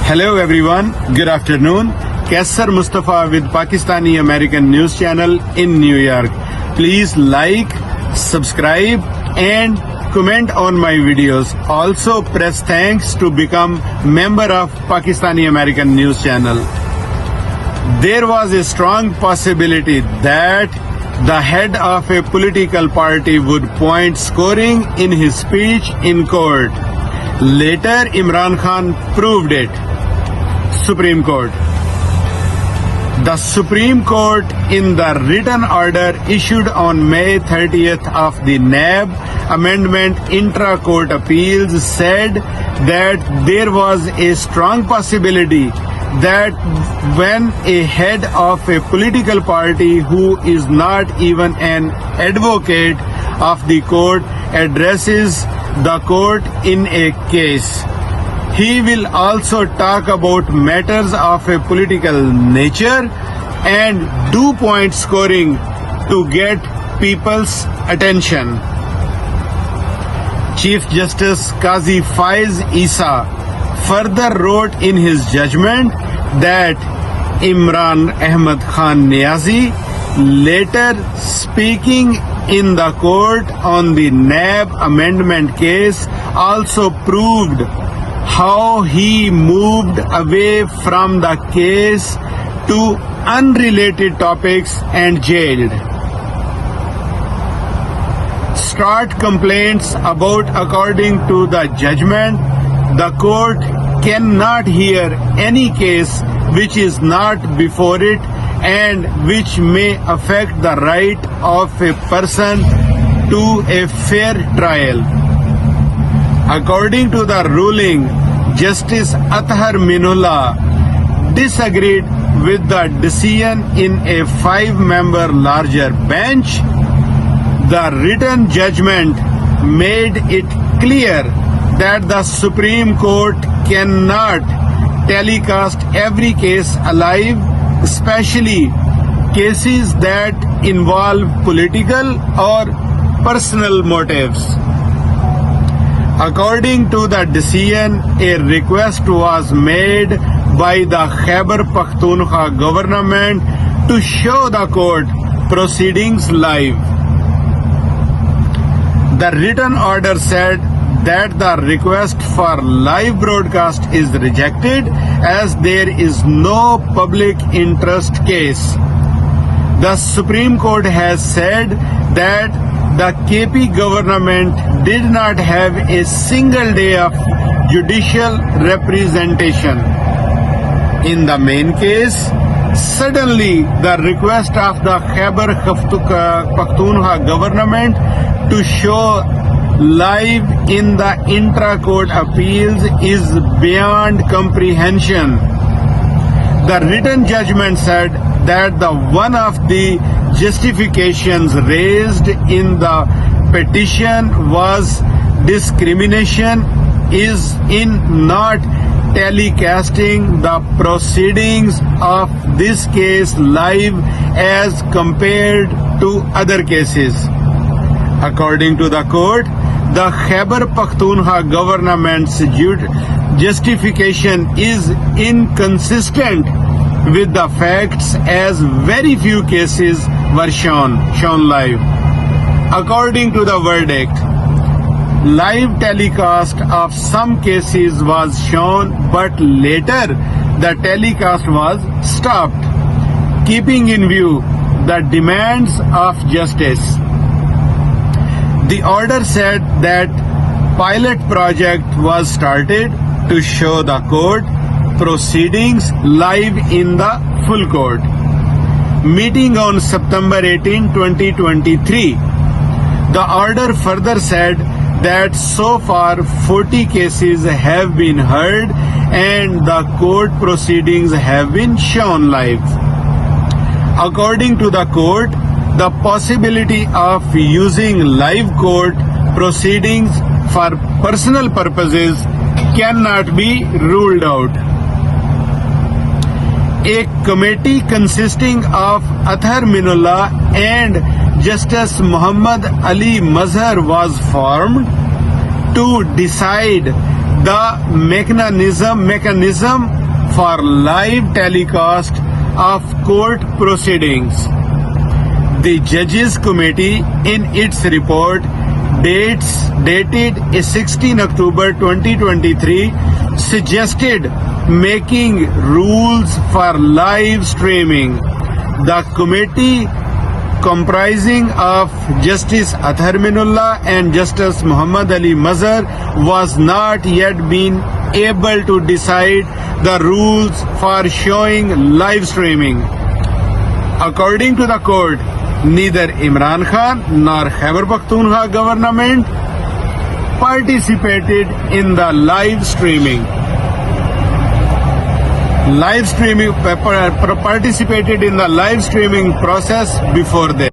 Hello everyone, good afternoon. Kaisar Mustafa with Pakistani American News Channel in New York. Please like, subscribe and comment on my videos. Also press thanks to become member of Pakistani American News Channel. There was a strong possibility that the head of a political party would point scoring in his speech in court. Later, Imran Khan proved it. Supreme Court. The Supreme Court, in the written order issued on May 30th of the NAB Amendment Intra-Court Appeals, said that there was a strong possibility that when a head of a political party who is not even an advocate of the court addresses the court in a case, he will also talk about matters of a political nature and do point scoring to get people's attention. Chief Justice Qazi Faiz Isa further wrote in his judgment that Imran Ahmad Khan Niazi, later speaking in the court on the NAB amendment case, also proved how he moved away from the case to unrelated topics and jailed. Start complaints about, according to the judgment, the court cannot hear any case which is not before it and which may affect the right of a person to a fair trial. According to the ruling, Justice Athar Minullah disagreed with the decision in a 5-member larger bench. The written judgment made it clear that the Supreme Court cannot telecast every case alive, especially cases that involve political or personal motives. According to the decision, a request was made by the Khyber Pakhtunkhwa government to show the court proceedings live. The written order said that the request for live broadcast is rejected as there is no public interest case. The Supreme Court has said that the KP government did not have a single day of judicial representation. In the main case, suddenly the request of the Khyber Pakhtunkhwa government to show live in the intra-court appeals is beyond comprehension. The written judgment said that the one of the justifications raised in the petition was discrimination is in not telecasting the proceedings of this case live as compared to other cases. According to the court, the Khyber Pakhtunkhwa government's justification is inconsistent with the facts as very few cases were shown live. According to the verdict, live telecast of some cases was shown, but later the telecast was stopped, keeping in view the demands of justice. The order said that pilot project was started to show the court proceedings live in the full court. Meeting on September 18, 2023, the order further said that so far 40 cases have been heard and the court proceedings have been shown live. According to the court, the possibility of using live court proceedings for personal purposes cannot be ruled out. A committee consisting of Athar Minullah and Justice Muhammad Ali Mazhar was formed to decide the mechanism for live telecast of court proceedings. The Judges Committee, in its report dated 16 October 2023, suggested making rules for live streaming. The committee, comprising of Justice Athar Minullah and Justice Muhammad Ali Mazhar, was not yet been able to decide the rules for showing live streaming. According to the court, neither Imran Khan nor Khyber Pakhtunkhwa government participated in the live streaming process before that.